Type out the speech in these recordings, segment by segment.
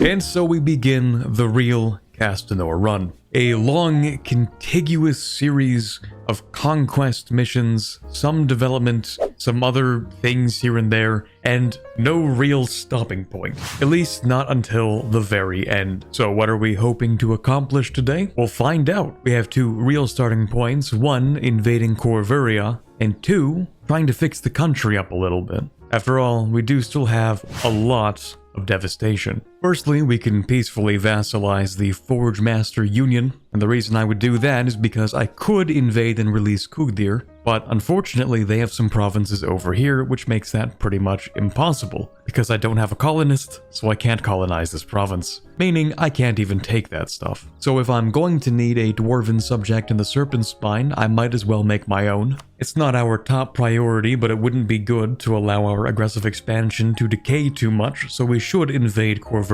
And so we begin the real Castanor run. A long, contiguous series of conquest missions, some development, some other things here and there, and no real stopping point. At least not until the very end. So what are we hoping to accomplish today? We'll find out. We have two real starting points. One, invading Corvia, and two, trying to fix the country up a little bit. After all, we do still have a lot of devastation. Firstly, we can peacefully vassalize the Forge Master Union, and the reason I would do that is because I could invade and release Kugdir, but unfortunately they have some provinces over here, which makes that pretty much impossible, because I don't have a colonist, so I can't colonize this province, meaning I can't even take that stuff. So if I'm going to need a Dwarven subject in the Serpent Spine, I might as well make my own. It's not our top priority, but it wouldn't be good to allow our aggressive expansion to decay too much, so we should invade Corvia.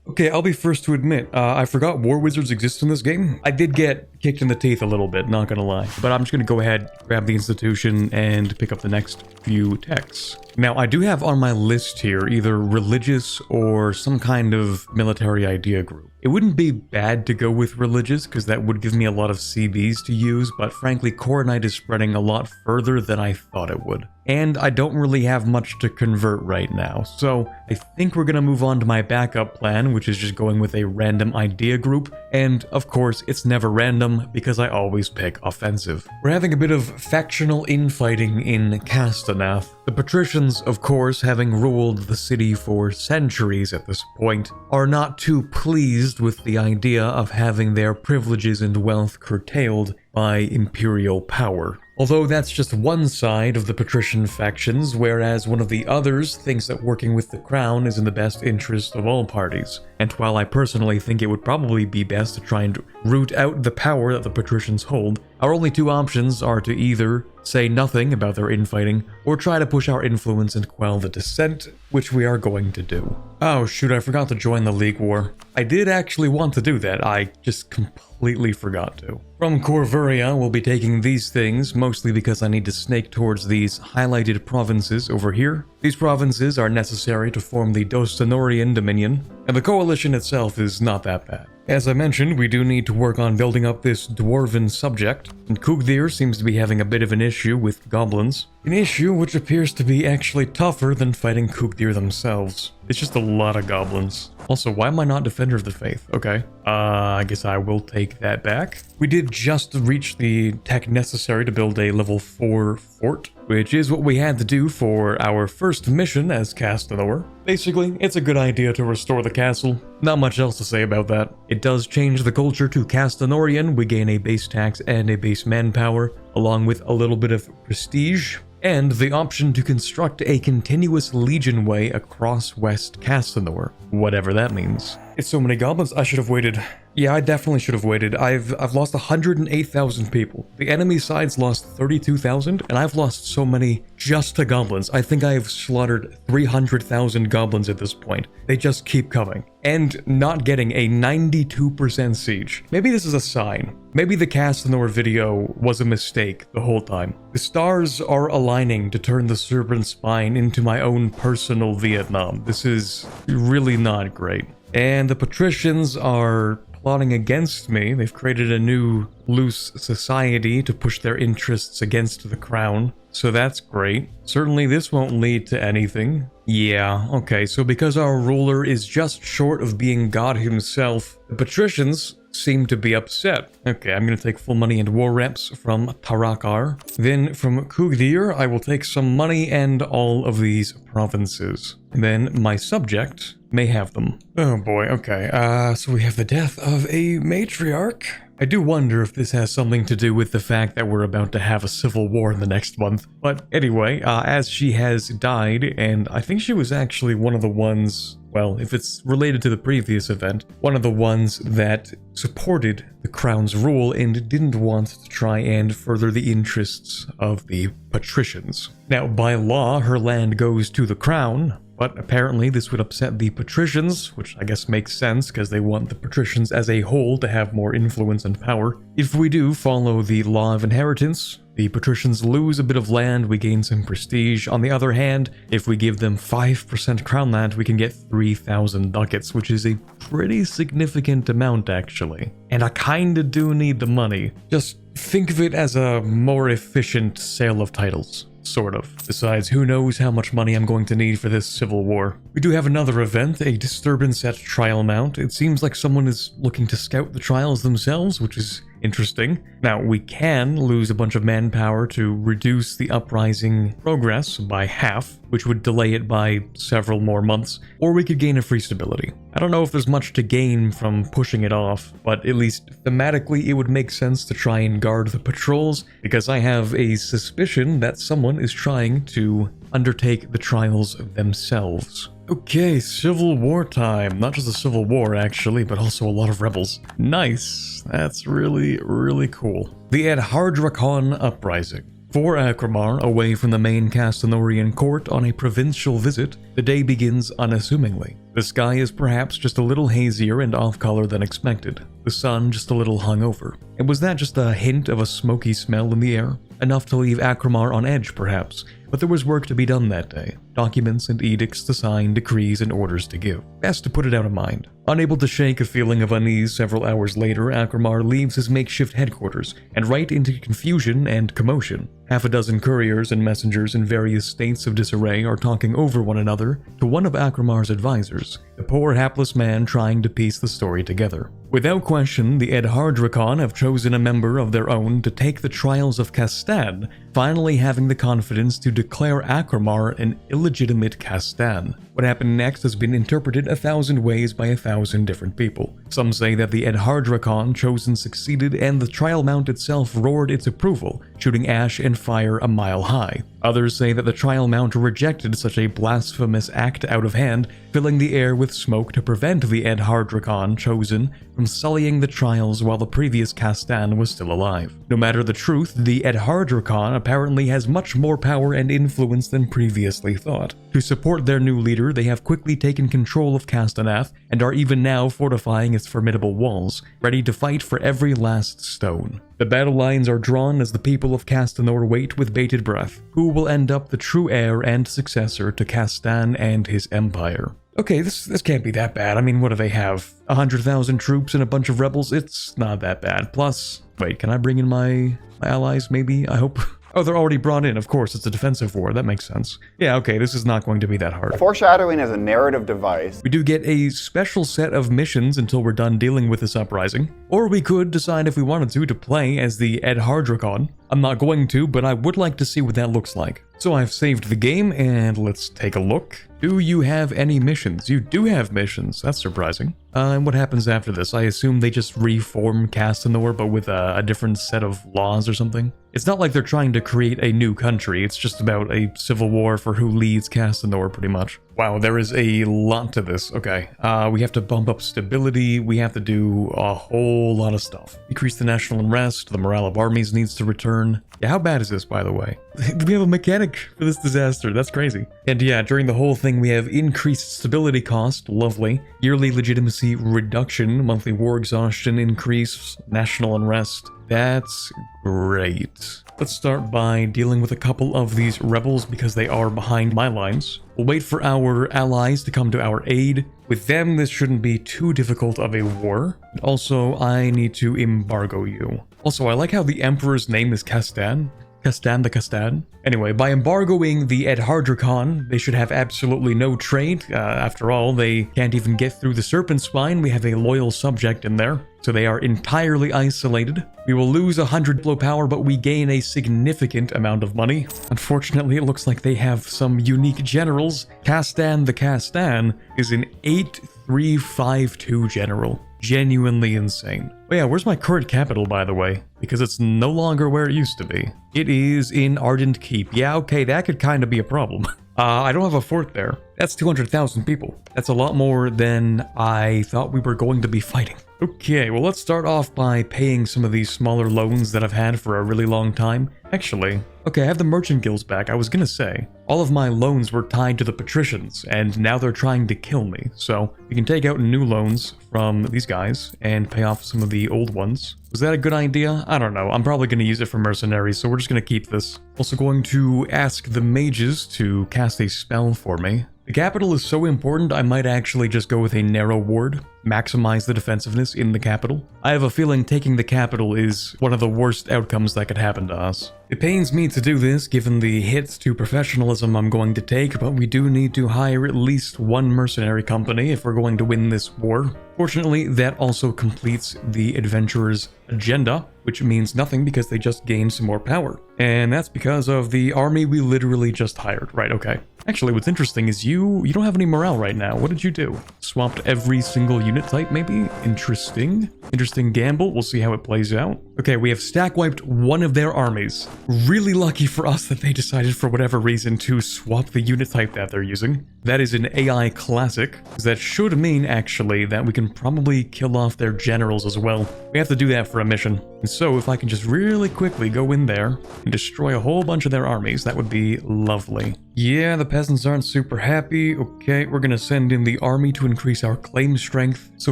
Okay, I'll be first to admit, I forgot war wizards exist in this game. I did get kicked in the teeth a little bit, not gonna lie. But I'm just gonna go ahead, grab the institution, and pick up the next few texts. Now, I do have on my list here either religious or some kind of military idea group. It wouldn't be bad to go with religious, because that would give me a lot of CBs to use, but frankly, Coronite is spreading a lot further than I thought it would. And I don't really have much to convert right now, so I think we're gonna move on to my backup plan, which is just going with a random idea group, and of course, it's never random, because I always pick offensive. We're having a bit of factional infighting in Castanar. The patricians, of course, having ruled the city for centuries at this point, are not too pleased with the idea of having their privileges and wealth curtailed by imperial power. Although that's just one side of the patrician factions, whereas one of the others thinks that working with the crown is in the best interest of all parties. And while I personally think it would probably be best to try and root out the power that the patricians hold, our only two options are to either say nothing about their infighting, or try to push our influence and quell the dissent, which we are going to do. Oh shoot, I forgot to join the League War. I did actually want to do that, I just completely forgot to. From Corvia, we'll be taking these things, mostly because I need to snake towards these highlighted provinces over here. These provinces are necessary to form the Castanorian Dominion, and the coalition itself is not that bad. As I mentioned, we do need to work on building up this Dwarven subject, and Kugdir seems to be having a bit of an issue with goblins. An issue which appears to be actually tougher than fighting Kugdir themselves. It's just a lot of goblins. Also, why am I not Defender of the Faith? Okay, I guess I will take that back. We did just reach the tech necessary to build a level 4 fort, which is what we had to do for our first mission as Castanor. Basically, it's a good idea to restore the castle. Not much else to say about that. It does change the culture to Castanorian. We gain a base tax and a base manpower, along with a little bit of prestige, and the option to construct a continuous legion way across West Castanor, whatever that means. It's so many goblins, I should have waited. Yeah, I definitely should have waited. I've lost 108,000 people. The enemy side's lost 32,000, and I've lost so many just to goblins. I think I have slaughtered 300,000 goblins at this point. They just keep coming. And not getting a 92% siege. Maybe this is a sign. Maybe the Castanor video was a mistake the whole time. The stars are aligning to turn the Serpent Spine into my own personal Vietnam. This is really not great. And the patricians are plotting against me. They've created a new loose society to push their interests against the crown. So that's great. Certainly this won't lead to anything. Yeah, okay, so because our ruler is just short of being God himself, the patricians seem to be upset. Okay, I'm gonna take full money and war reps from Tarakar. Then from Kugdir, I will take some money and all of these provinces. And then my subject may have them. Oh boy, okay, so we have the death of a matriarch. I do wonder if this has something to do with the fact that we're about to have a civil war in the next month. But anyway, as she has died, and I think she was actually one of the ones, well, if it's related to the previous event, one of the ones that supported the crown's rule and didn't want to try and further the interests of the patricians. Now, by law, her land goes to the crown, but apparently this would upset the patricians, which I guess makes sense because they want the patricians as a whole to have more influence and power. If we do follow the law of inheritance, The patricians lose a bit of land, we gain some prestige. On the other hand, if we give them 5% crown land, we can get 3,000 ducats, which is a pretty significant amount actually. And I kinda do need the money. Just think of it as a more efficient sale of titles. Sort of. Besides, who knows how much money I'm going to need for this civil war. We do have another event, a disturbance at Trial Mount. It seems like someone is looking to scout the trials themselves, which is interesting. Now, we can lose a bunch of manpower to reduce the uprising progress by half, which would delay it by several more months, or we could gain a free stability. I don't know if there's much to gain from pushing it off, but at least thematically it would make sense to try and guard the patrols, because I have a suspicion that someone is trying to undertake the trials themselves. Okay, Civil War time. Not just a civil war, actually, but also a lot of rebels. Nice. That's really, really cool. The Edhardrachon Uprising. For Akramar, away from the main Castanorian court on a provincial visit, the day begins unassumingly. The sky is perhaps just a little hazier and off-color than expected. The sun just a little hungover. And was that just a hint of a smoky smell in the air? Enough to leave Akramar on edge, perhaps. But there was work to be done that day. Documents and edicts to sign, decrees and orders to give. Best to put it out of mind. Unable to shake a feeling of unease several hours later, Akramar leaves his makeshift headquarters, and right into confusion and commotion. Half a dozen couriers and messengers in various states of disarray are talking over one another to one of Akramar's advisors, the poor hapless man trying to piece the story together. Without question, the Edhardrachon have chosen a member of their own to take the Trials of Castan, finally having the confidence to declare Akramar an illegitimate Castan. What happened next has been interpreted 1,000 ways by 1,000 different people. Some say that the Edhardrachon chosen succeeded and the trial mount itself roared its approval, shooting ash and fire a mile high. Others say that the trial mount rejected such a blasphemous act out of hand, filling the air with smoke to prevent the Edhardrachon chosen from sullying the trials while the previous Castan was still alive. No matter the truth, the Edhardrachon apparently has much more power and influence than previously thought. To support their new leader, they have quickly taken control of Castanath and are even now fortifying its formidable walls, ready to fight for every last stone. The battle lines are drawn as the people of Castanor wait with bated breath. Who will end up the true heir and successor to Castan and his empire? Okay, this can't be that bad. I mean, what do they have? 100,000 troops and a bunch of rebels? It's not that bad. Plus, wait, can I bring in my allies maybe? I hope. Oh, they're already brought in. Of course, it's a defensive war. That makes sense. Yeah, okay, this is not going to be that hard. Foreshadowing as a narrative device. We do get a special set of missions until we're done dealing with this uprising. Or we could decide if we wanted to play as the Edhardrachon. I'm not going to, but I would like to see what that looks like. So I've saved the game, and let's take a look. Do you have any missions? You do have missions. That's surprising. And what happens after this? I assume they just reform Castanor, but with a different set of laws or something? It's not like they're trying to create a new country. It's just about a civil war for who leads Castanor, pretty much. Wow, there is a lot to this. Okay, we have to bump up stability. We have to do a whole lot of stuff. Increase the national unrest. The morale of armies needs to return. Yeah, how bad is this, by the way? We have a mechanic for this disaster. That's crazy. And yeah, during the whole thing, we have increased stability cost. Lovely. Yearly legitimacy reduction. Monthly war exhaustion increase. National unrest. That's great. Let's start by dealing with a couple of these rebels because they are behind my lines. We'll wait for our allies to come to our aid. With them, this shouldn't be too difficult of a war. Also, I need to embargo you. Also, I like how the Emperor's name is Castan. Castan the Castan. Anyway, by embargoing the Edhardrachon, they should have absolutely no trade. After all, they can't even get through the Serpent Spine. We have a loyal subject in there, so they are entirely isolated. We will lose 100 blow power, but we gain a significant amount of money. Unfortunately, it looks like they have some unique generals. Castan the Castan is an 8352 general. Genuinely insane. Oh yeah, where's my current capital, by the way? Because it's no longer where it used to be. It is in Ardent Keep. Yeah, okay, that could kind of be a problem. I don't have a fort there. That's 200,000 people. That's a lot more than I thought we were going to be fighting. Okay, well let's start off by paying some of these smaller loans that I've had for a really long time. Actually, okay, I have the merchant guilds back. I was gonna say, all of my loans were tied to the patricians, and now they're trying to kill me. So we can take out new loans from these guys and pay off some of the old ones. Was that a good idea? I don't know. I'm probably going to use it for mercenaries, so we're just going to keep this. Also going to ask the mages to cast a spell for me. The capital is so important, I might actually just go with a narrow ward, maximize the defensiveness in the capital. I have a feeling taking the capital is one of the worst outcomes that could happen to us. It pains me to do this given the hits to professionalism I'm going to take, but we do need to hire at least one mercenary company if we're going to win this war. Fortunately, that also completes the adventurer's agenda, which means nothing because they just gain some more power. And that's because of the army we literally just hired. Right, okay. Actually, what's interesting is you don't have any morale right now. What did you do? Swapped every single unit type, maybe? Interesting. Interesting gamble. We'll see how it plays out. Okay, we have stack wiped one of their armies. Really lucky for us that they decided for whatever reason to swap the unit type that they're using. That is an AI classic. That should mean, actually, that we can probably kill off their generals as well. We have to do that for a mission. And so if I can just really quickly go in there and destroy a whole bunch of their armies, that would be lovely. Yeah, the peasants aren't super happy. Okay, we're gonna send in the army to increase our claim strength. So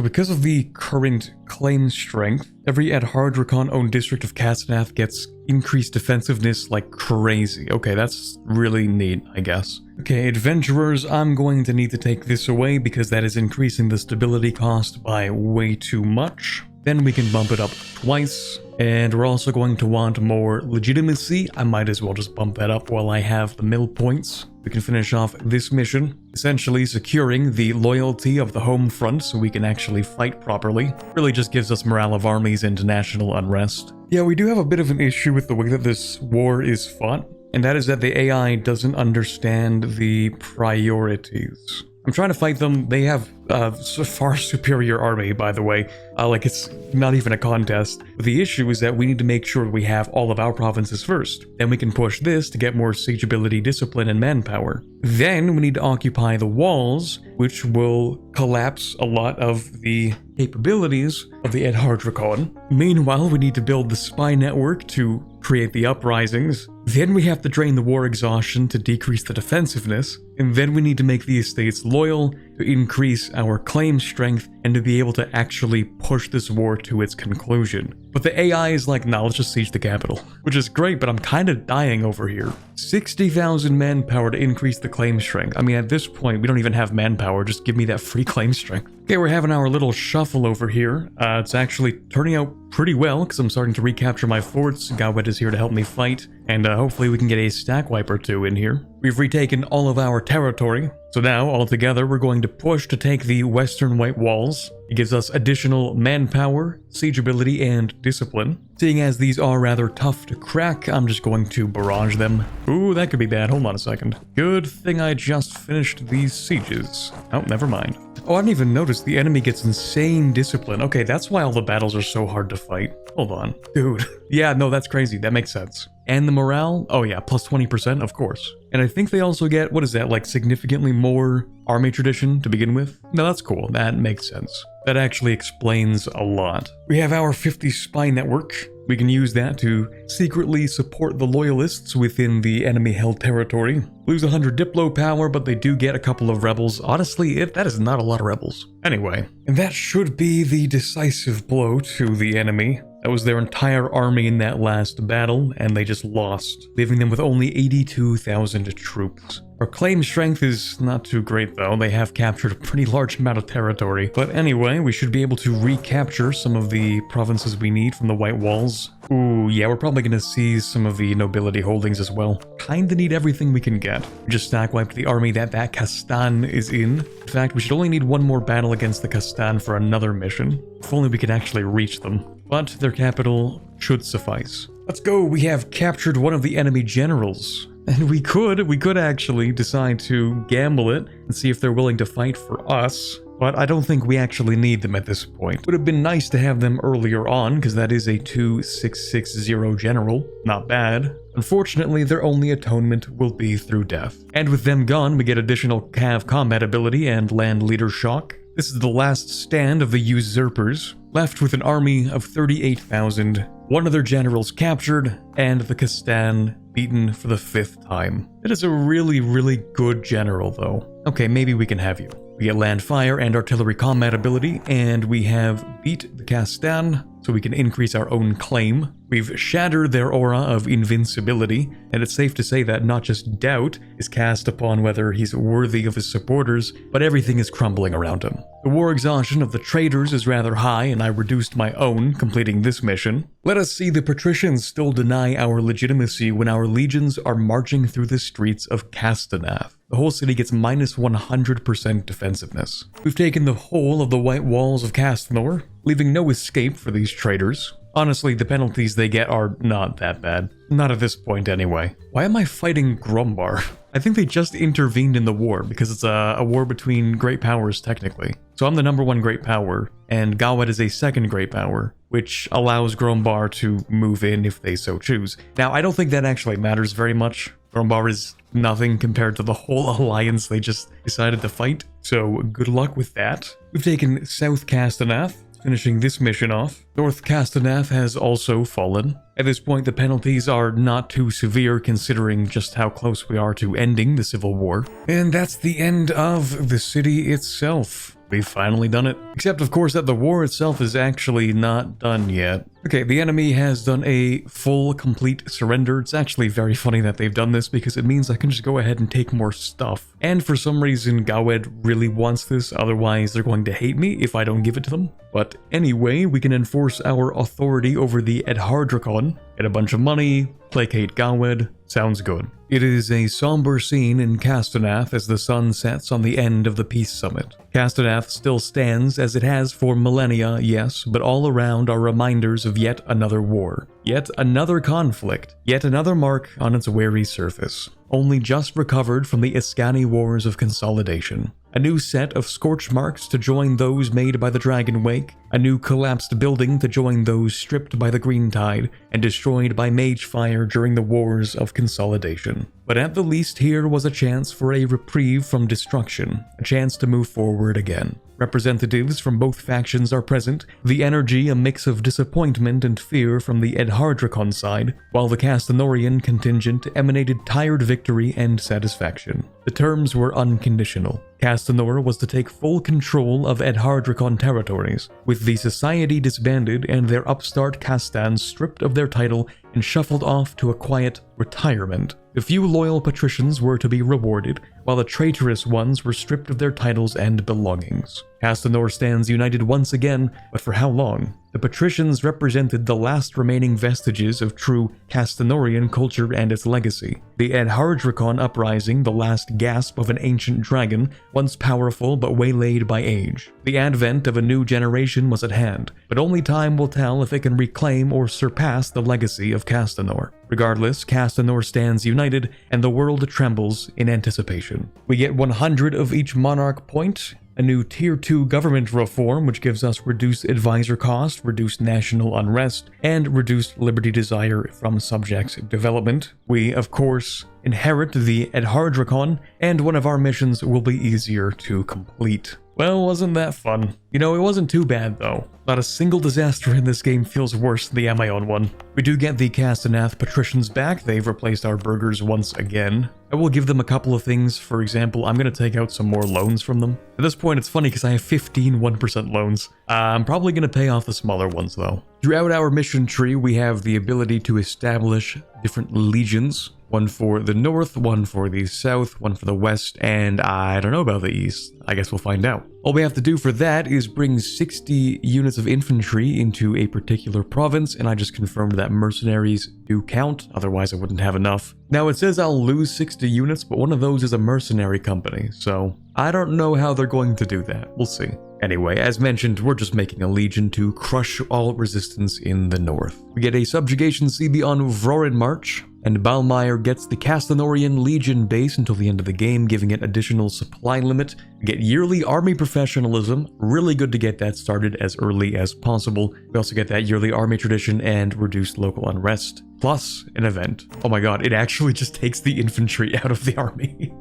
because of the current claim strength, every Edhardrachon owned district of Castan gets increased defensiveness like crazy. Okay, that's really neat, I guess. Okay, adventurers, I'm going to need to take this away because that is increasing the stability cost by way too much. Then we can bump it up twice. And we're also going to want more legitimacy. I might as well just bump that up while I have the mill points. We can finish off this mission, essentially securing the loyalty of the home front so we can actually fight properly. Really just gives us morale of armies and national unrest. Yeah, we do have a bit of an issue with the way that this war is fought, and that is that the AI doesn't understand the priorities. I'm trying to fight them. They have a far superior army, by the way. Like, it's not even a contest. But the issue is that we need to make sure we have all of our provinces first. Then we can push this to get more siegeability, discipline, and manpower. Then we need to occupy the walls, which will collapse a lot of the capabilities of the Edhardrachon. Meanwhile, we need to build the spy network to create the uprisings. Then we have to drain the war exhaustion to decrease the defensiveness. And then we need to make the estates loyal to increase our claim strength and to be able to actually push this war to its conclusion. But the AI is like, nah, let's just siege the capital. Which is great, but I'm kind of dying over here. 60,000 manpower to increase the claim strength. I mean, at this point, we don't even have manpower. Just give me that free claim strength. Okay, we're having our little shuffle over here. It's actually turning out pretty well because I'm starting to recapture my forts. Gawet is here to help me fight. And hopefully we can get a stack wipe or two in here. We've retaken all of our territory. So now, all together, we're going to push to take the western white walls. It gives us additional manpower, siegeability, and discipline. Seeing as these are rather tough to crack, I'm just going to barrage them. Ooh, that could be bad. Hold on a second. Good thing I just finished these sieges. Oh, never mind. Oh, I didn't even notice the enemy gets insane discipline. Okay, that's why all the battles are so hard to fight. Hold on. Dude. Yeah, no, that's crazy. That makes sense. And the morale? Oh yeah, plus 20%, of course. And I think they also get, what is that, like significantly more army tradition to begin with? No, that's cool. That makes sense. That actually explains a lot. We have our 50 spy network. We can use that to secretly support the loyalists within the enemy-held territory. Lose 100 Diplo power, but they do get a couple of rebels. Honestly, that is not a lot of rebels. Anyway, and that should be the decisive blow to the enemy. That was their entire army in that last battle, and they just lost, leaving them with only 82,000 troops. Our claim strength is not too great though. They have captured a pretty large amount of territory. But anyway, we should be able to recapture some of the provinces we need from the White Walls. Ooh, yeah, we're probably gonna seize some of the nobility holdings as well. Kinda need everything we can get. We just stack wiped the army that Castan is in. In fact, we should only need one more battle against the Castan for another mission. If only we could actually reach them. But their capital should suffice. Let's go, we have captured one of the enemy generals. And we could actually decide to gamble it and see if they're willing to fight for us. But I don't think we actually need them at this point. Would have been nice to have them earlier on, because that is a 2660 general. Not bad. Unfortunately, their only atonement will be through death. And with them gone, we get additional cav combat ability and land leader shock. This is the last stand of the usurpers, left with an army of 38,000, one of their generals captured, and the Castan beaten for the 5th time. It is a really, really good general though. Okay, maybe we can have you. We get land, fire, and artillery combat ability, and we have beat the Castan, so we can increase our own claim. We've shattered their aura of invincibility, and it's safe to say that not just doubt is cast upon whether he's worthy of his supporters, but everything is crumbling around him. The war exhaustion of the traders is rather high, and I reduced my own, completing this mission. Let us see the patricians still deny our legitimacy when our legions are marching through the streets of Castanor. The whole city gets minus 100% defensiveness. We've taken the whole of the white walls of Castanor, leaving no escape for these traitors. Honestly, the penalties they get are not that bad. Not at this point anyway. Why am I fighting Grombar? I think they just intervened in the war because it's a war between great powers technically. So I'm the #1 great power, and Gawed is a 2nd great power, which allows Grombar to move in if they so choose. Now, I don't think that actually matters very much. Grombar is nothing compared to the whole alliance they just decided to fight, so good luck with that. We've taken South Castanor, finishing this mission off. North Castanor has also fallen. At this point, the penalties are not too severe considering just how close we are to ending the civil war. And that's the end of the city itself. We've finally done it. Except, of course, that the war itself is actually not done yet. Okay, the enemy has done a full, complete surrender. It's actually very funny that they've done this because it means I can just go ahead and take more stuff. And for some reason, Gawed really wants this, otherwise they're going to hate me if I don't give it to them. But anyway, we can enforce our authority over the Edhardrachon, get a bunch of money, placate Gawed. Sounds good. It is a somber scene in Castanor as the sun sets on the end of the peace summit. Castanor still stands as it has for millennia, yes, but all around are reminders of yet another war, yet another conflict, yet another mark on its weary surface, only just recovered from the Iskani Wars of Consolidation. A new set of scorch marks to join those made by the Dragon Wake, a new collapsed building to join those stripped by the Green Tide and destroyed by Mage Fire during the Wars of Consolidation. But at the least here was a chance for a reprieve from destruction, a chance to move forward again. Representatives from both factions are present, the energy a mix of disappointment and fear from the Edhardrachon side, while the Castanorian contingent emanated tired victory and satisfaction. The terms were unconditional. Castanor was to take full control of Edhardrachon territories, with the society disbanded and their upstart Castan stripped of their title and shuffled off to a quiet retirement. The few loyal patricians were to be rewarded, while the traitorous ones were stripped of their titles and belongings. Castanor stands united once again, but for how long? The patricians represented the last remaining vestiges of true Castanorian culture and its legacy. The Edhardrachon Uprising, the last gasp of an ancient dragon, once powerful but waylaid by age. The advent of a new generation was at hand, but only time will tell if it can reclaim or surpass the legacy of Castanor. Regardless, Castanor stands united, and the world trembles in anticipation. We get 100 of each monarch point, a new Tier 2 government reform which gives us reduced advisor cost, reduced national unrest, and reduced liberty desire from subjects development. We, of course, inherit the Edhardrachon, and one of our missions will be easier to complete. Well, wasn't that fun? You know, it wasn't too bad though. Not a single disaster in this game feels worse than the Amion one. We do get the Castanar patricians back. They've replaced our burghers once again. I will give them a couple of things. For example, I'm going to take out some more loans from them. At this point, it's funny because I have 15 1% loans. I'm probably going to pay off the smaller ones though. Throughout our mission tree, we have the ability to establish different legions. One for the north, one for the south, one for the west, and I don't know about the east. I guess we'll find out. All we have to do for that is bring 60 units of infantry into a particular province, and I just confirmed that mercenaries do count, otherwise I wouldn't have enough. Now it says I'll lose 60 units, but one of those is a mercenary company, so I don't know how they're going to do that. We'll see. Anyway, as mentioned, we're just making a legion to crush all resistance in the north. We get a subjugation CB on Vorin March, and Balmeyer gets the Castanorian Legion base until the end of the game, giving it additional supply limit. We get yearly army professionalism, really good to get that started as early as possible. We also get that yearly army tradition and reduced local unrest, plus an event. Oh my god, it actually just takes the infantry out of the army.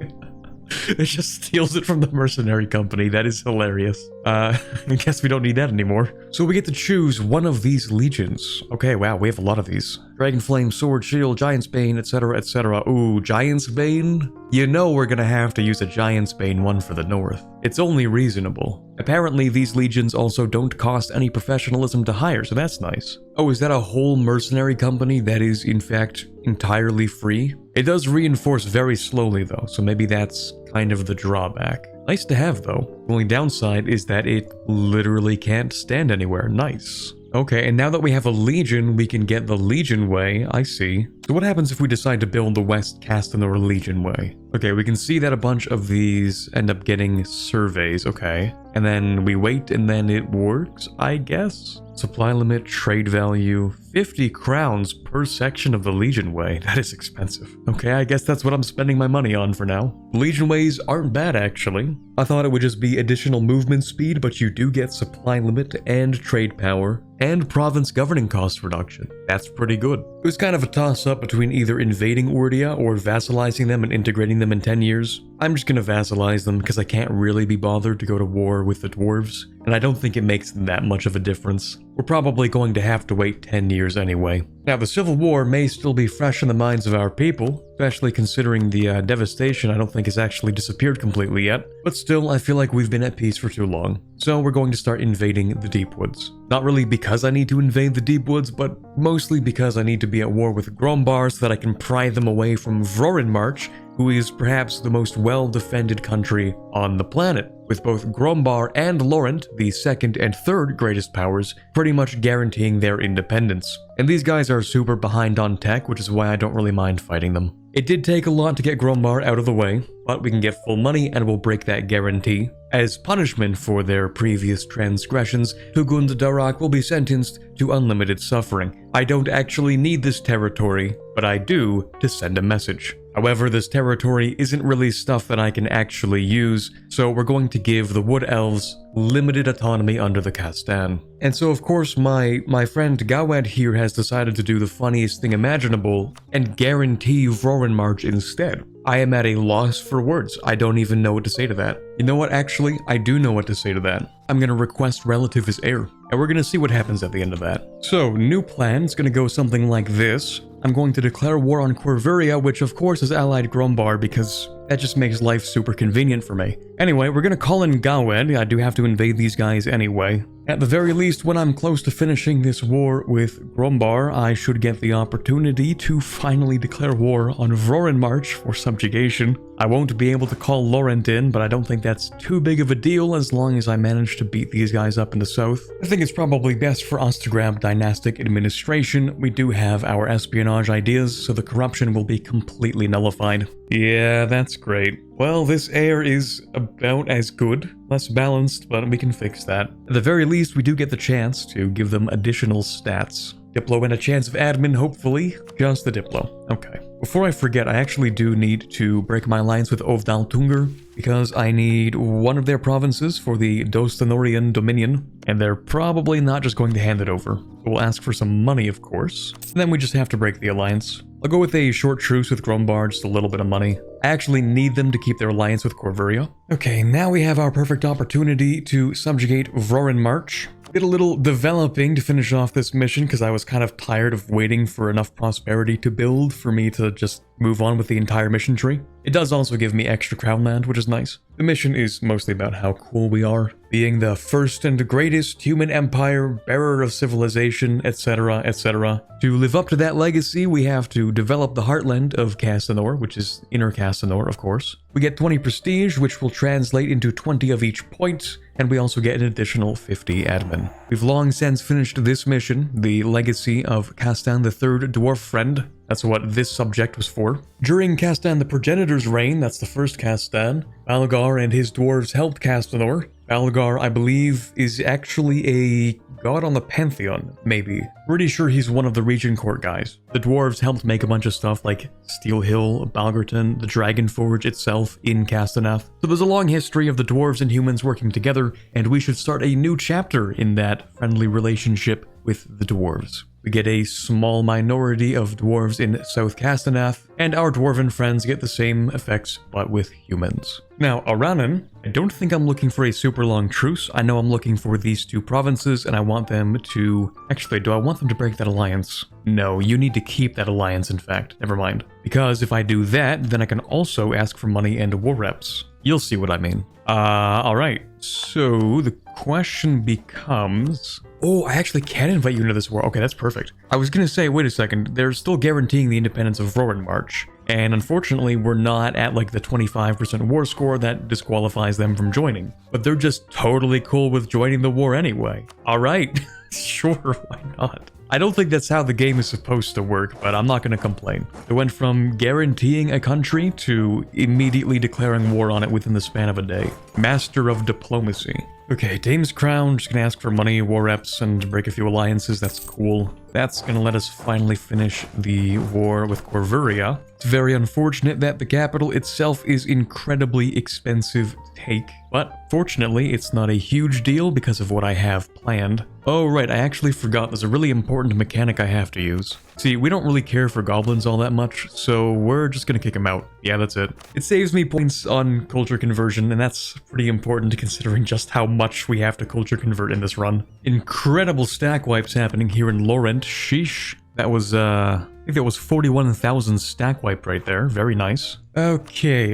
It just steals it from the mercenary company. That is hilarious. I guess we don't need that anymore. So we get to choose one of these legions. Okay, wow, we have a lot of these. Dragon Flame, Sword, Shield, Giant's Bane, etc., etc. Ooh, Giant's Bane? You know we're gonna have to use a Giant's Bane one for the north. It's only reasonable. Apparently, these legions also don't cost any professionalism to hire, so that's nice. Oh, is that a whole mercenary company that is, in fact, entirely free? It does reinforce very slowly, though, so maybe that's kind of the drawback. Nice to have, though. The only downside is that it literally can't stand anywhere. Nice. Okay, and now that we have a legion, we can get the Legion Way. I see. So what happens if we decide to build the West Castanor Legion Way? Okay, we can see that a bunch of these end up getting surveys, okay. And then we wait and then it works, I guess? Supply limit, trade value, 50 crowns per section of the Legion Way. That is expensive. Okay, I guess that's what I'm spending my money on for now. Legion Ways aren't bad, actually. I thought it would just be additional movement speed, but you do get supply limit and trade power and province governing cost reduction. That's pretty good. It was kind of a toss-up between either invading Urdia or vassalizing them and integrating them in 10 years. I'm just gonna vassalize them because I can't really be bothered to go to war with the dwarves, and I don't think it makes that much of a difference. We're probably going to have to wait 10 years anyway. Now, the Civil War may still be fresh in the minds of our people, especially considering the devastation I don't think has actually disappeared completely yet, but still, I feel like we've been at peace for too long. So we're going to start invading the Deep Woods. Not really because I need to invade the Deep Woods, but mostly because I need to be at war with Grombar so that I can pry them away from Vorin March, who is perhaps the most well-defended country on the planet, with both Grombar and Laurent, the second and third greatest powers, pretty much guaranteeing their independence. And these guys are super behind on tech, which is why I don't really mind fighting them. It did take a lot to get Grombar out of the way, but we can get full money and we'll break that guarantee. As punishment for their previous transgressions, Tugund Darak will be sentenced to unlimited suffering. I don't actually need this territory, but I do to send a message. However, this territory isn't really stuff that I can actually use, so we're going to give the Wood Elves limited autonomy under the Castan. And so of course my friend Gawad here has decided to do the funniest thing imaginable and guarantee Vorin March instead. I am at a loss for words. I don't even know what to say to that. You know what, actually, I do know what to say to that. I'm gonna request relative as heir, and we're gonna see what happens at the end of that. So, new plan is gonna go something like this. I'm going to declare war on Corvia, which of course is allied Grombar because that just makes life super convenient for me. Anyway, we're gonna call in Gawed. I do have to invade these guys anyway. At the very least, when I'm close to finishing this war with Grombar, I should get the opportunity to finally declare war on Vorin March for subjugation. I won't be able to call Laurent in, but I don't think that's too big of a deal as long as I manage to beat these guys up in the south. I think it's probably best for us to grab dynastic administration. We do have our espionage ideas, so the corruption will be completely nullified. Yeah, that's great. Well, this heir is about as good. Less balanced, but we can fix that. At the very least, we do get the chance to give them additional stats. Diplo and a chance of admin, hopefully. Just the Diplo. Okay. Before I forget, I actually do need to break my alliance with Ovdal Tungur, because I need one of their provinces for the Dostanorian Dominion, and they're probably not just going to hand it over. We'll ask for some money, of course, and then we just have to break the alliance. I'll go with a short truce with Grombar, just a little bit of money. I actually need them to keep their alliance with Corvia. Okay, now we have our perfect opportunity to subjugate Vorin March. Did a little developing to finish off this mission because I was kind of tired of waiting for enough prosperity to build for me to just move on with the entire mission tree. It does also give me extra crown land, which is nice. The mission is mostly about how cool we are, being the first and greatest human empire, bearer of civilization, etc., etc. To live up to that legacy, we have to develop the heartland of Castanor, which is Inner Castanor, of course. We get 20 prestige, which will translate into 20 of each point, and we also get an additional 50 admin. We've long since finished this mission, the legacy of Castan the Third Dwarf Friend. That's what this subject was for. During Castan the Progenitor's reign, that's the first Castan, Balgar and his dwarves helped Castanor. Balgar, I believe, is actually a god on the Pantheon, maybe. Pretty sure he's one of the Region Court guys. The dwarves helped make a bunch of stuff like Steel Hill, Balgarton, the Dragon Forge itself in Castanath. So there's a long history of the dwarves and humans working together, and we should start a new chapter in that friendly relationship with the dwarves. We get a small minority of dwarves in South Castanor, and our dwarven friends get the same effects but with humans. Now, Aranan, I don't think I'm looking for a super long truce. I know I'm looking for these two provinces, and I want them to... Actually, do I want them to break that alliance? No, you need to keep that alliance, in fact. Never mind. Because if I do that, then I can also ask for money and war reps. You'll see what I mean. Alright. So, the question becomes... Oh, I actually can invite you into this war. Okay, that's perfect. I was gonna say, wait a second, they're still guaranteeing the independence of Vorin March. And unfortunately, we're not at like the 25% war score that disqualifies them from joining. But they're just totally cool with joining the war anyway. Alright, sure, why not? I don't think that's how the game is supposed to work, but I'm not going to complain. It went from guaranteeing a country to immediately declaring war on it within the span of a day. Master of diplomacy. Okay, Dame's Crown, just gonna ask for money, war reps, and break a few alliances, that's cool. That's gonna let us finally finish the war with Corvia. It's very unfortunate that the capital itself is incredibly expensive to take, but fortunately it's not a huge deal because of what I have planned. Oh right, I actually forgot there's a really important mechanic I have to use. See, we don't really care for goblins all that much, so we're just gonna kick them out. Yeah, that's it. It saves me points on culture conversion, and that's pretty important considering just how much we have to culture convert in this run. Incredible stack wipes happening here in Laurent. Sheesh. That was, I think that was 41,000 stack wipe right there. Very nice. Okay,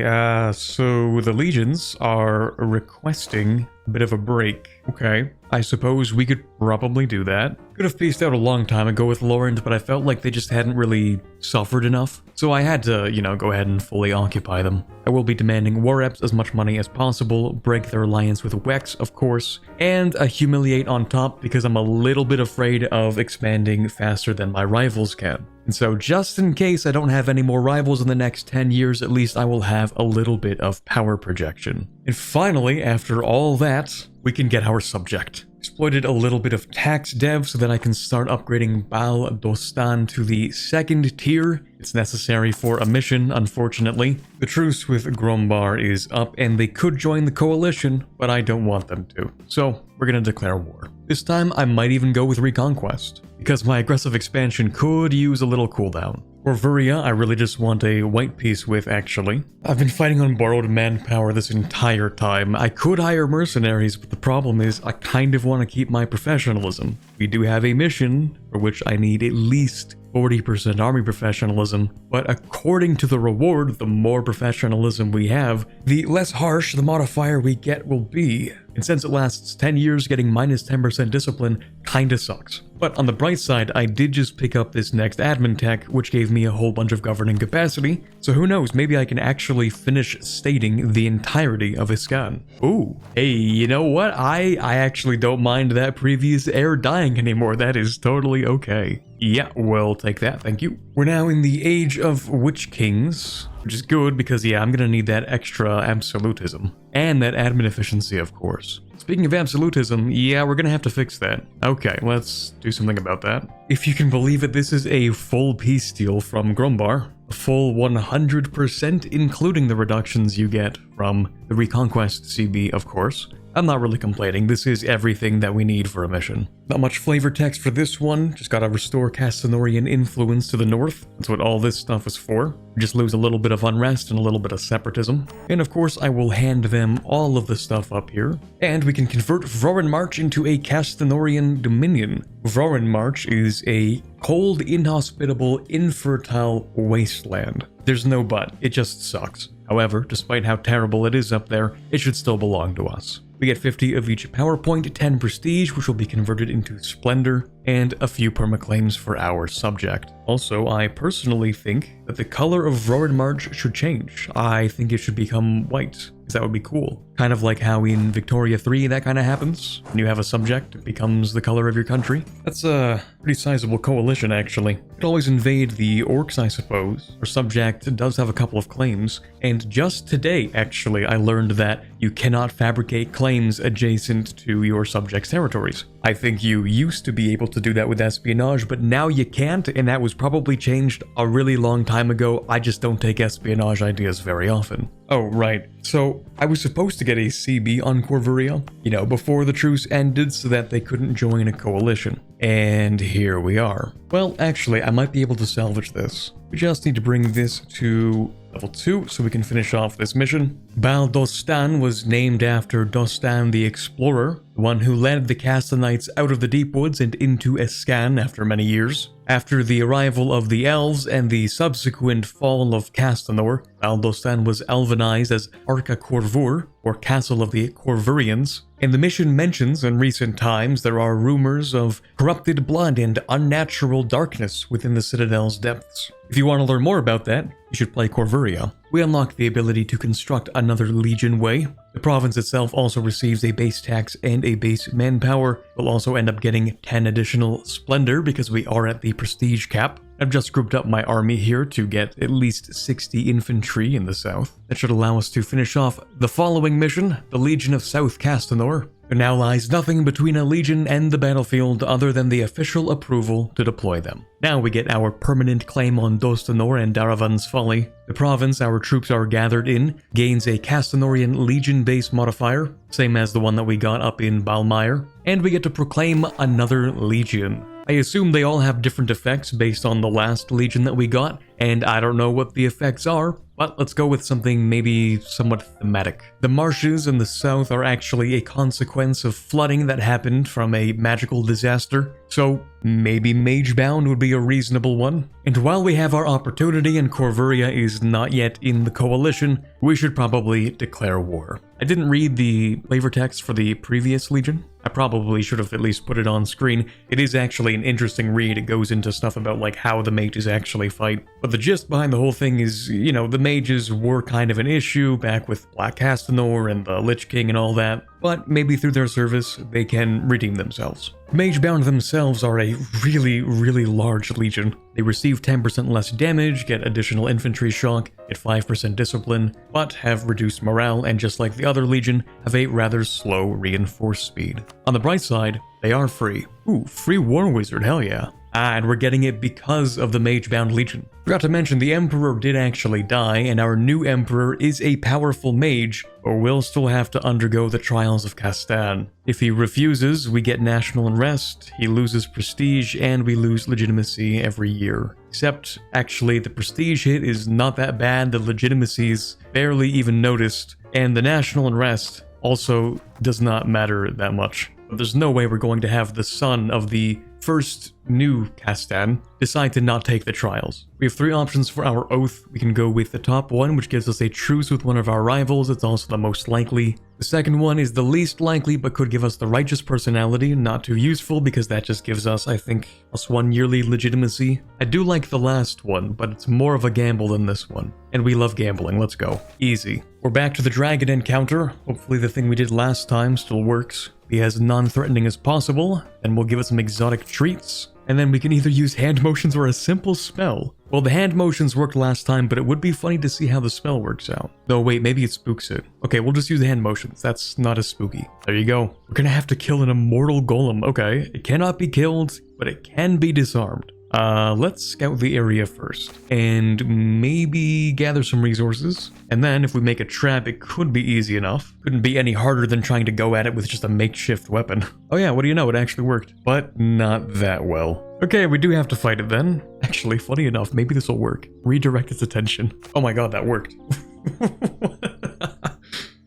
so the legions are requesting a bit of a break. Okay, I suppose we could probably do that. Could have peaced out a long time ago with Laurent, but I felt like they just hadn't really suffered enough. So I had to, you know, go ahead and fully occupy them. I will be demanding war reps as much money as possible, break their alliance with Wex, of course, and humiliate on top because I'm a little bit afraid of expanding faster than my rivals can. And so just in case I don't have any more rivals in the next 10 years, at least I will have a little bit of power projection. And finally, after all that, we can get our subject. Exploited a little bit of tax dev so that I can start upgrading Bal Dostan to the 2nd tier. It's necessary for a mission, unfortunately. The truce with Grombar is up and they could join the coalition, but I don't want them to. So we're gonna declare war. This time I might even go with Reconquest, because my aggressive expansion could use a little cooldown. Corvia, I really just want a white piece with, actually. I've been fighting on borrowed manpower this entire time. I could hire mercenaries, but the problem is I kind of want to keep my professionalism. We do have a mission for which I need at least 40% army professionalism, but according to the reward, the more professionalism we have, the less harsh the modifier we get will be. And since it lasts 10 years, getting minus 10% discipline kinda sucks. But on the bright side, I did just pick up this next admin tech, which gave me a whole bunch of governing capacity, so who knows, maybe I can actually finish stating the entirety of Iscan. Ooh, hey, you know what? I actually don't mind that previous heir dying anymore, that is totally okay. Yeah, we'll take that, thank you. We're now in the Age of Witch Kings, which is good because, yeah, I'm gonna need that extra absolutism. And that admin efficiency, of course. Speaking of absolutism, yeah, we're gonna have to fix that. Okay, let's do something about that. If you can believe it, this is a full peace deal from Grombar. A full 100%, including the reductions you get from the Reconquest CB, of course. I'm not really complaining, this is everything that we need for a mission. Not much flavor text for this one, just gotta restore Castanorian influence to the north. That's what all this stuff is for. We just lose a little bit of unrest and a little bit of separatism. And of course I will hand them all of the stuff up here. And we can convert Vorin March into a Castanorian dominion. Vorin March is a cold, inhospitable, infertile wasteland. There's no but, it just sucks. However, despite how terrible it is up there, it should still belong to us. We get 50 of each power point, 10 prestige, which will be converted into splendor, and a few permaclaims for our subject. Also, I personally think that the color of Vorin March should change. I think it should become white, because that would be cool. Kind of like how in Victoria 3 that kind of happens. When you have a subject, it becomes the color of your country. That's a pretty sizable coalition, actually. You could always invade the orcs, I suppose. Our subject does have a couple of claims, and just today, actually, I learned that you cannot fabricate claims adjacent to your subject's territories. I think you used to be able to do that with espionage, but now you can't, and that was probably changed a really long time ago. I just don't take espionage ideas very often. Oh, right. So, I was supposed to get a CB on Corvia, before the truce ended so that they couldn't join a coalition. And here we are. Well, actually, I might be able to salvage this. We just need to bring this to level 2 so we can finish off this mission. Bal Dostan was named after Dostan the Explorer, the one who led the Castanites out of the deep woods and into Escan after many years. After the arrival of the elves and the subsequent fall of Castanor, Bal Dostan was elvenized as Arca Corvur, or Castle of the Corvurians. And the mission mentions in recent times there are rumors of corrupted blood and unnatural darkness within the Citadel's depths. If you want to learn more about that, you should play Corvia. We unlock the ability to construct another Legion Way. The province itself also receives a base tax and a base manpower. We'll also end up getting 10 additional Splendor because we are at the prestige cap. I've just grouped up my army here to get at least 60 infantry in the south. That should allow us to finish off the following mission, the Legion of South Castanor. There now lies nothing between a legion and the battlefield other than the official approval to deploy them. Now we get our permanent claim on Dostanor and Daravan's Folly. The province our troops are gathered in gains a Castanorian legion base modifier, same as the one that we got up in Balmire, and we get to proclaim another legion. I assume they all have different effects based on the last legion that we got, and I don't know what the effects are, but let's go with something maybe somewhat thematic. The marshes in the south are actually a consequence of flooding that happened from a magical disaster, so maybe Magebound would be a reasonable one. And while we have our opportunity and Corvia is not yet in the coalition, we should probably declare war. I didn't read the flavor text for the previous legion. I probably should have at least put it on screen. It is actually an interesting read. It goes into stuff about like how the mages actually fight. But the gist behind the whole thing is, the mages were kind of an issue back with Black Castanor and the Lich King and all that. But maybe through their service, they can redeem themselves. Magebound themselves are a really, really large legion. They receive 10% less damage, get additional infantry shock, get 5% discipline, but have reduced morale and just like the other legion, have a rather slow reinforced speed. On the bright side, they are free. Ooh, free War Wizard, hell yeah. And we're getting it because of the Magebound Legion. Forgot to mention the Emperor did actually die, and our new Emperor is a powerful mage, but will still have to undergo the Trials of Castan. If he refuses, we get national unrest, he loses prestige, and we lose legitimacy every year. Except, actually, the prestige hit is not that bad, the legitimacy's barely even noticed, and the national unrest also does not matter that much. But there's no way we're going to have the son of the first new Castan decide to not take the trials. We have 3 options for our oath. We can go with the top one, which gives us a truce with one of our rivals. It's also the most likely. The second one is the least likely, but could give us the righteous personality. Not too useful because that just gives us, I think, +1 yearly legitimacy. I do like the last one, but it's more of a gamble than this one. And we love gambling. Let's go. Easy. We're back to the dragon encounter. Hopefully the thing we did last time still works. Be as non-threatening as possible, and we'll give it some exotic treats. And then we can either use hand motions or a simple spell. Well, the hand motions worked last time, but it would be funny to see how the spell works out. No, wait, maybe it spooks it. Okay, we'll just use the hand motions. That's not as spooky. There you go. We're gonna have to kill an immortal golem. Okay, it cannot be killed, but it can be disarmed. Let's scout the area first, and maybe gather some resources. And then if we make a trap, it could be easy enough. Couldn't be any harder than trying to go at it with just a makeshift weapon. Oh yeah, what do you know, it actually worked. But not that well. Okay, we do have to fight it then. Actually, funny enough, maybe this will work. Redirect its attention. Oh my god, that worked.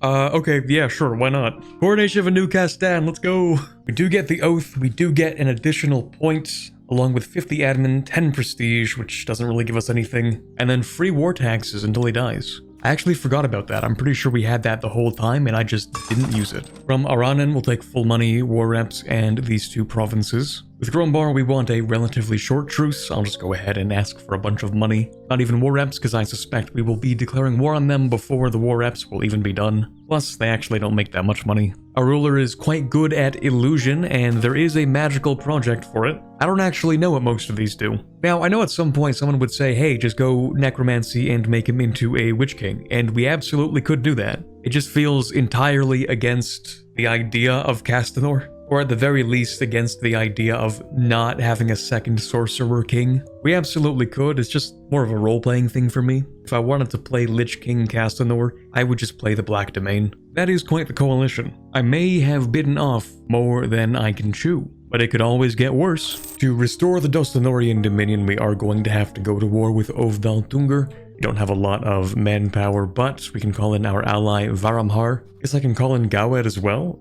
Okay, yeah, sure, why not? Coronation of a new Castan, let's go! We do get the oath, we do get an additional point, along with 50 admin, 10 prestige, which doesn't really give us anything, and then free war taxes until he dies. I actually forgot about that. I'm pretty sure we had that the whole time and I just didn't use it. From Aranen, we'll take full money, war reps, and these 2 provinces. With Grombar, we want a relatively short truce. I'll just go ahead and ask for a bunch of money. Not even war reps, because I suspect we will be declaring war on them before the war reps will even be done. Plus, they actually don't make that much money. Our ruler is quite good at illusion, and there is a magical project for it. I don't actually know what most of these do. Now, I know at some point someone would say, hey, just go necromancy and make him into a witch king, and we absolutely could do that. It just feels entirely against the idea of Castanor. or at the very least against the idea of not having a second Sorcerer King. We absolutely could, it's just more of a role-playing thing for me. If I wanted to play Lich King Castanor, I would just play the Black Domain. That is quite the coalition. I may have bitten off more than I can chew, but it could always get worse. To restore the Dostanorian Dominion, we are going to have to go to war with Ovdaltungur. We don't have a lot of manpower, but we can call in our ally Varamhar. Guess I can call in Gawed as well?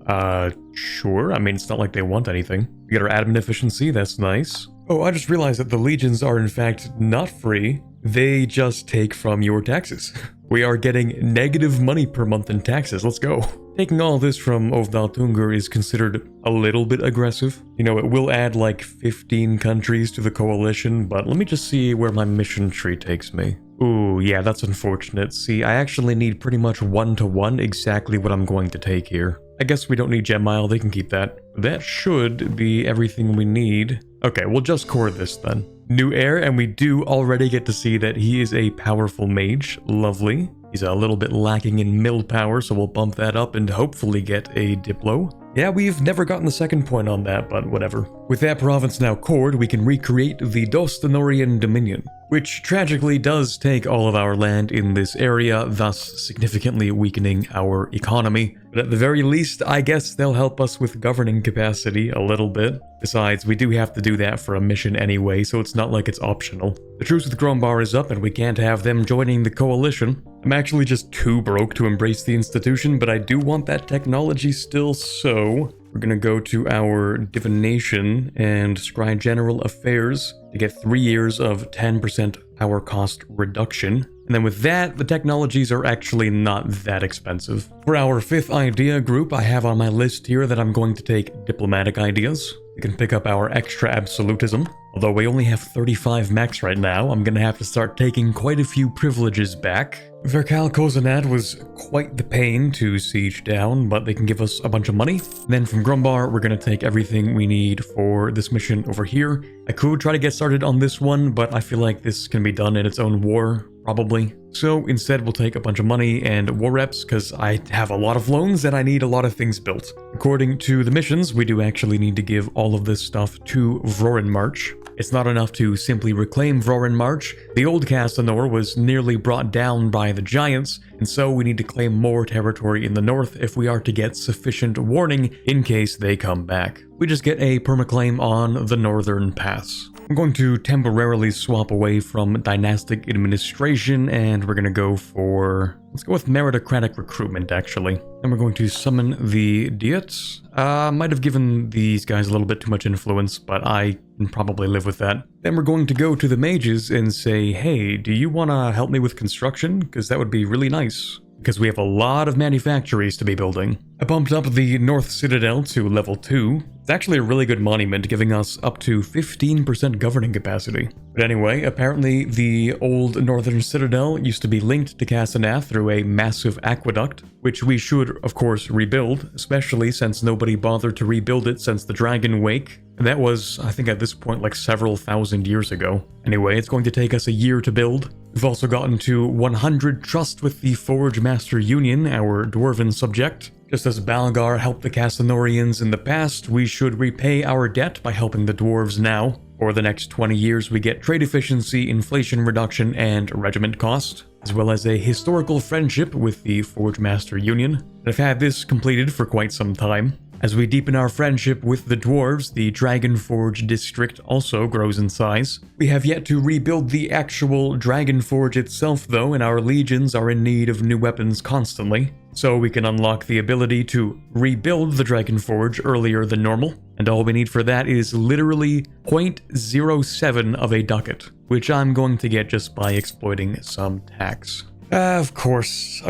Sure. I mean, it's not like they want anything. We get our admin efficiency, that's nice. Oh, I just realized that the legions are in fact not free. They just take from your taxes. We are getting negative money per month in taxes, let's go. Taking all this from Ovdaltungur is considered a little bit aggressive. You know, it will add like 15 countries to the coalition, but let me just see where my mission tree takes me. Ooh, yeah, that's unfortunate. See, I actually need pretty much 1-to-1 exactly what I'm going to take here. I guess we don't need Gemile, they can keep that. That should be everything we need. Okay, we'll just core this then. New heir, and we do already get to see that he is a powerful mage. Lovely. He's a little bit lacking in mill power, so we'll bump that up and hopefully get a Diplo. Yeah, we've never gotten the second point on that, but whatever. With that province now cored, we can recreate the Dostanorian Dominion, which tragically does take all of our land in this area, thus significantly weakening our economy. But at the very least, I guess they'll help us with governing capacity a little bit. Besides, we do have to do that for a mission anyway, so it's not like it's optional. The truce with Grombar is up and we can't have them joining the coalition. I'm actually just too broke to embrace the institution, but I do want that technology still, so we're gonna go to our divination and scry general affairs to get 3 years of 10% power cost reduction. And then with that, the technologies are actually not that expensive. For our 5th idea group, I have on my list here that I'm going to take diplomatic ideas. We can pick up our extra absolutism. Although we only have 35 max right now, I'm gonna have to start taking quite a few privileges back. Verkal Kozanad was quite the pain to siege down, but they can give us a bunch of money. Then from Grumbar, we're gonna take everything we need for this mission over here. I could try to get started on this one, but I feel like this can be done in its own war, probably. So instead we'll take a bunch of money and war reps, because I have a lot of loans and I need a lot of things built. According to the missions, we do actually need to give all of this stuff to Vorin March. It's not enough to simply reclaim Vorin March. The old Castanor was nearly brought down by the giants, and so we need to claim more territory in the north if we are to get sufficient warning in case they come back. We just get a permaclaim on the northern pass. I'm going to temporarily swap away from dynastic administration, and we're going to go for... let's go with meritocratic recruitment, actually. Then we're going to summon the Diets. Might have given these guys a little bit too much influence, but I can probably live with that. Then we're going to go to the mages and say, hey, do you want to help me with construction? Because that would be really nice. Because we have a lot of manufactories to be building. I bumped up the North Citadel to level 2. It's actually a really good monument, giving us up to 15% governing capacity. But anyway, apparently the old Northern Citadel used to be linked to Castanar through a massive aqueduct, which we should, of course, rebuild, especially since nobody bothered to rebuild it since the Dragon Wake. And that was, I think at this point, like several thousand years ago. Anyway, it's going to take us a year to build. We've also gotten to 100 trust with the Forge Master Union, our Dwarven subject. Just as Balgar helped the Castanorians in the past, we should repay our debt by helping the dwarves now. For the next 20 years, we get trade efficiency, inflation reduction, and regiment cost, as well as a historical friendship with the Forge Master Union. I've had this completed for quite some time. As we deepen our friendship with the dwarves, the Dragonforge district also grows in size. We have yet to rebuild the actual Dragonforge itself though, and our legions are in need of new weapons constantly. So we can unlock the ability to rebuild the Dragonforge earlier than normal. And all we need for that is literally 0.07 of a ducat, which I'm going to get just by exploiting some tax. Of course,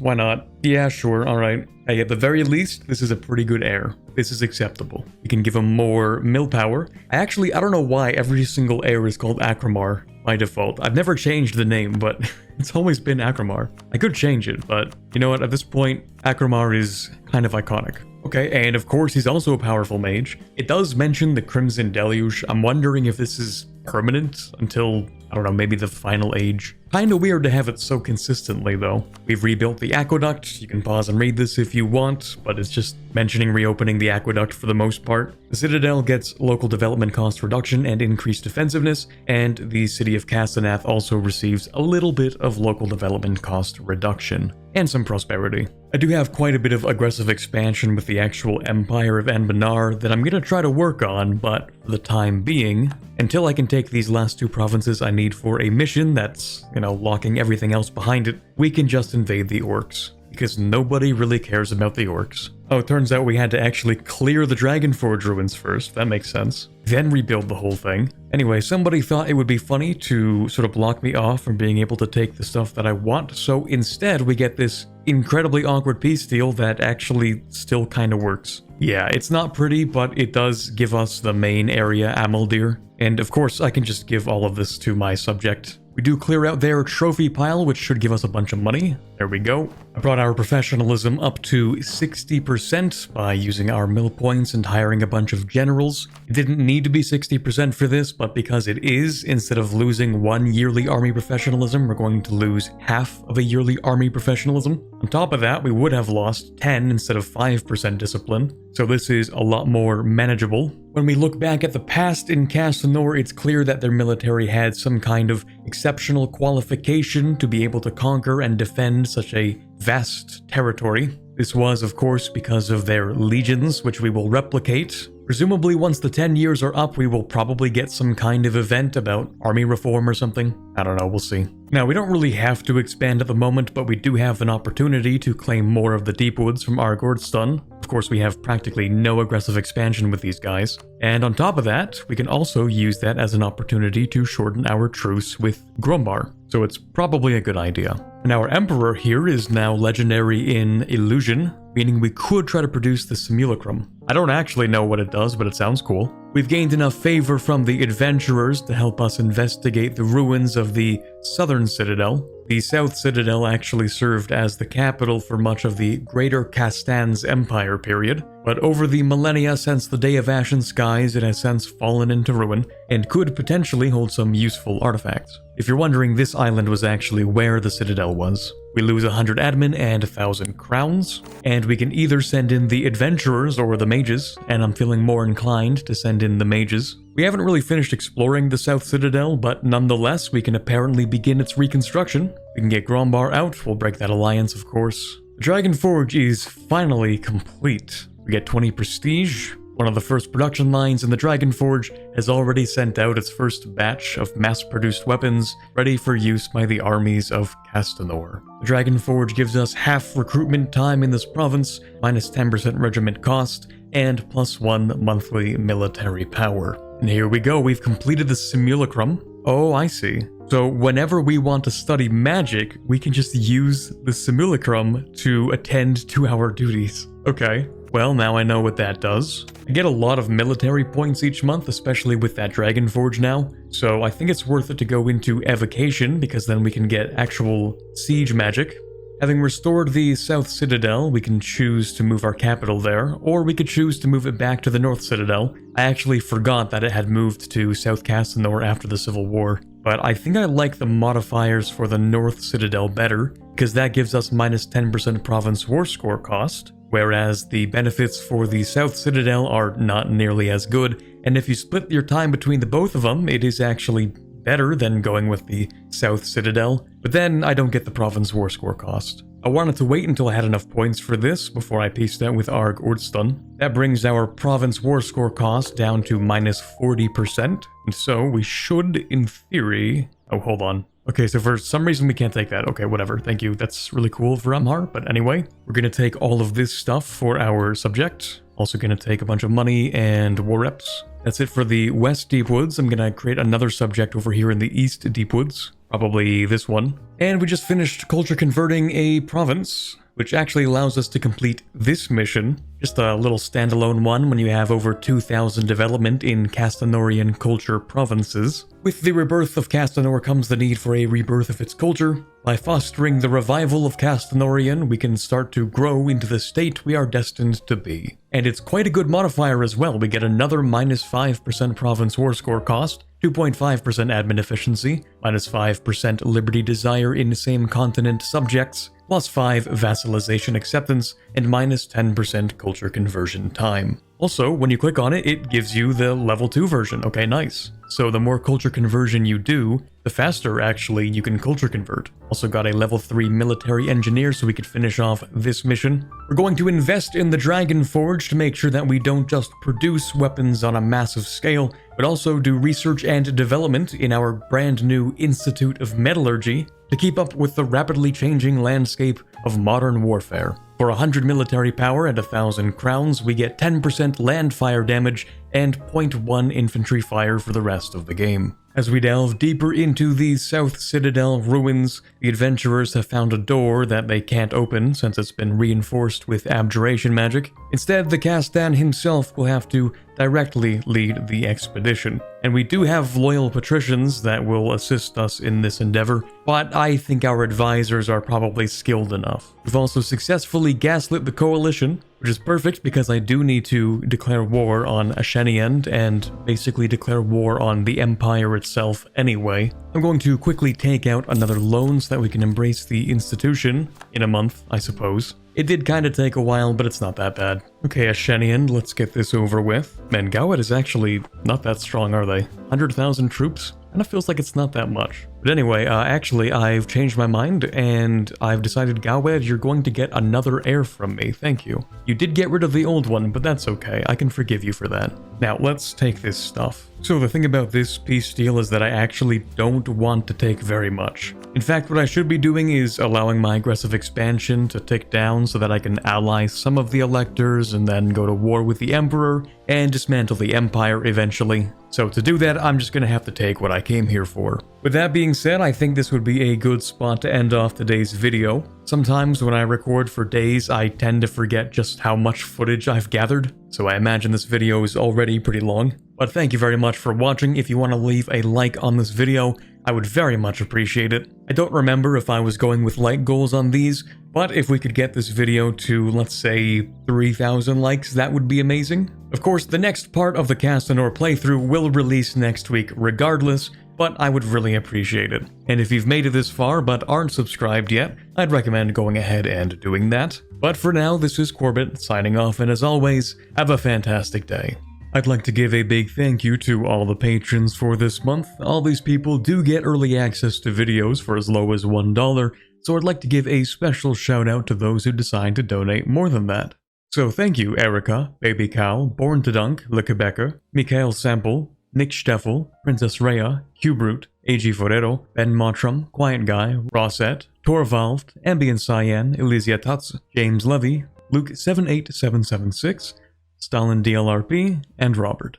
why not? Yeah, sure, alright. Hey, at the very least, this is a pretty good heir. This is acceptable. We can give him more mill power. I don't know why every single heir is called Akramar by default. I've never changed the name, but it's always been Akramar. I could change it, but you know what, at this point, Akramar is kind of iconic. Okay, and of course he's also a powerful mage. It does mention the Crimson Deluge. I'm wondering if this is permanent until, I don't know, maybe the final age. Kinda weird to have it so consistently though. We've rebuilt the aqueduct. You can pause and read this if you want, but it's just mentioning reopening the aqueduct for the most part. The Citadel gets local development cost reduction and increased defensiveness, and the city of Castanor also receives a little bit of local development cost reduction and some prosperity. I do have quite a bit of aggressive expansion with the actual Empire of Anbennar that I'm gonna try to work on, but for the time being, until I can take these last 2 provinces I need for a mission that's, locking everything else behind it, we can just invade the orcs. Because nobody really cares about the orcs. Oh, it turns out we had to actually clear the Dragonforge ruins first. That makes sense. Then rebuild the whole thing. Anyway, somebody thought it would be funny to sort of block me off from being able to take the stuff that I want, so instead we get this incredibly awkward peace deal that actually still kind of works. Yeah, it's not pretty, but it does give us the main area, Amaldir. And of course, I can just give all of this to my subject. We do clear out their trophy pile, which should give us a bunch of money. There we go. I brought our professionalism up to 60% by using our mill points and hiring a bunch of generals. It didn't need to be 60% for this, but because it is, instead of losing 1 yearly army professionalism, we're going to lose half of a yearly army professionalism. On top of that, we would have lost 10 instead of 5% discipline, so this is a lot more manageable. When we look back at the past in Castanor, it's clear that their military had some kind of exceptional qualification to be able to conquer and defend such a vast territory. This was, of course, because of their legions, which we will replicate. Presumably, once the 10 years are up, we will probably get some kind of event about army reform or something. I don't know, we'll see. Now, we don't really have to expand at the moment, but we do have an opportunity to claim more of the deep woods from Argordstun. Of course, we have practically no aggressive expansion with these guys. And on top of that, we can also use that as an opportunity to shorten our truce with Grombar. So it's probably a good idea. And our Emperor here is now legendary in Illusion, meaning we could try to produce the Simulacrum. I don't actually know what it does, but it sounds cool. We've gained enough favor from the adventurers to help us investigate the ruins of the southern citadel. The South Citadel actually served as the capital for much of the Greater Castan's Empire period, but over the millennia since the Day of Ashen Skies, it has since fallen into ruin, and could potentially hold some useful artifacts. If you're wondering, this island was actually where the Citadel was. We lose 100 admin and 1,000 crowns, and we can either send in the adventurers or the mages, and I'm feeling more inclined to send in the mages. We haven't really finished exploring the South Citadel, but nonetheless, we can apparently begin its reconstruction. We can get Grombar out, we'll break that alliance, of course. The Dragonforge is finally complete. We get 20 prestige. One of the first production lines in the Dragonforge has already sent out its first batch of mass-produced weapons, ready for use by the armies of Castanor. The Dragonforge gives us half recruitment time in this province, minus 10% regiment cost, and +1 monthly military power. And here we go, we've completed the Simulacrum. Oh, I see. So whenever we want to study magic, we can just use the Simulacrum to attend to our duties. Okay. Well, now I know what that does. I get a lot of military points each month, especially with that Dragonforge now, so I think it's worth it to go into Evocation, because then we can get actual siege magic. Having restored the South Citadel, we can choose to move our capital there, or we could choose to move it back to the North Citadel. I actually forgot that it had moved to South Castanor after the Civil War, but I think I like the modifiers for the North Citadel better, because that gives us minus 10% province war score cost, whereas the benefits for the South Citadel are not nearly as good, and if you split your time between the both of them, it is actually better than going with the South Citadel, but then I don't get the province war score cost. I wanted to wait until I had enough points for this before I pieced out with Argordstun. That brings our province war score cost down to minus 40%, and so we should, in theory... Oh, hold on. Okay, so for some reason we can't take that. Okay, whatever. Thank you. That's really cool for Amhar. But anyway, we're going to take all of this stuff for our subject. Also going to take a bunch of money and war reps. That's it for the West Deepwoods. I'm going to create another subject over here in the East Deepwoods. Probably this one. And we just finished culture converting a province, which actually allows us to complete this mission. Just a little standalone one when you have over 2,000 development in Castanorian culture provinces. With the rebirth of Castanor comes the need for a rebirth of its culture. By fostering the revival of Castanorian, we can start to grow into the state we are destined to be. And it's quite a good modifier as well. We get another minus 5% province war score cost, 2.5% admin efficiency, minus 5% liberty desire in same continent subjects, plus 5 vassalization acceptance, and minus 10% culture conversion time. Also, when you click on it, it gives you the level 2 version. Okay, nice. So the more culture conversion you do, the faster actually you can culture convert. Also got a level 3 military engineer so we could finish off this mission. We're going to invest in the Dragon Forge to make sure that we don't just produce weapons on a massive scale, but also do research and development in our brand new Institute of Metallurgy to keep up with the rapidly changing landscape of modern warfare. For 100 military power and 1,000 crowns, we get 10% land fire damage and 0.1 infantry fire for the rest of the game. As we delve deeper into these South Citadel ruins, the adventurers have found a door that they can't open since it's been reinforced with abjuration magic. Instead, the Castan himself will have to directly lead the expedition. And we do have loyal patricians that will assist us in this endeavor, but I think our advisors are probably skilled enough. We've also successfully gaslit the coalition, which is perfect because I do need to declare war on Ashenient and basically declare war on the Empire itself anyway. I'm going to quickly take out another loan so that we can embrace the institution in a month, I suppose. It did kind of take a while, but it's not that bad. Okay, Ashenient, let's get this over with. Man, Gowet is actually not that strong, are they? 100,000 troops? Kind of feels like it's not that much. But anyway, actually, I've changed my mind, and I've decided, Gowed, you're going to get another heir from me, thank you. You did get rid of the old one, but that's okay, I can forgive you for that. Now, let's take this stuff. So the thing about this peace deal is that I actually don't want to take very much. In fact, what I should be doing is allowing my aggressive expansion to tick down so that I can ally some of the electors and then go to war with the Emperor and dismantle the Empire eventually. So to do that, I'm just going to have to take what I came here for. With that being said, I think this would be a good spot to end off today's video. Sometimes when I record for days, I tend to forget just how much footage I've gathered, so I imagine this video is already pretty long. But thank you very much for watching. If you want to leave a like on this video, I would very much appreciate it. I don't remember if I was going with like goals on these, but if we could get this video to, let's say, 3,000 likes, that would be amazing. Of course, the next part of the Castanor playthrough will release next week regardless, but I would really appreciate it. And if you've made it this far but aren't subscribed yet, I'd recommend going ahead and doing that. But for now, this is Corbett signing off, and as always, have a fantastic day. I'd like to give a big thank you to all the patrons for this month. All these people do get early access to videos for as low as $1, so I'd like to give a special shout out to those who decide to donate more than that. So thank you Erica, Baby Cow, Born to Dunk, Le Quebecer, Mikhail Sample, Nick Steffel, Princess Rhea, Hubrute, A.G. Forero, Ben Mottram, Quiet Guy, Rossette, Torvalved, Ambient Cyan, Elysia Tutz, James Levy, Luke 78776, Stalin DLRP, and Robert.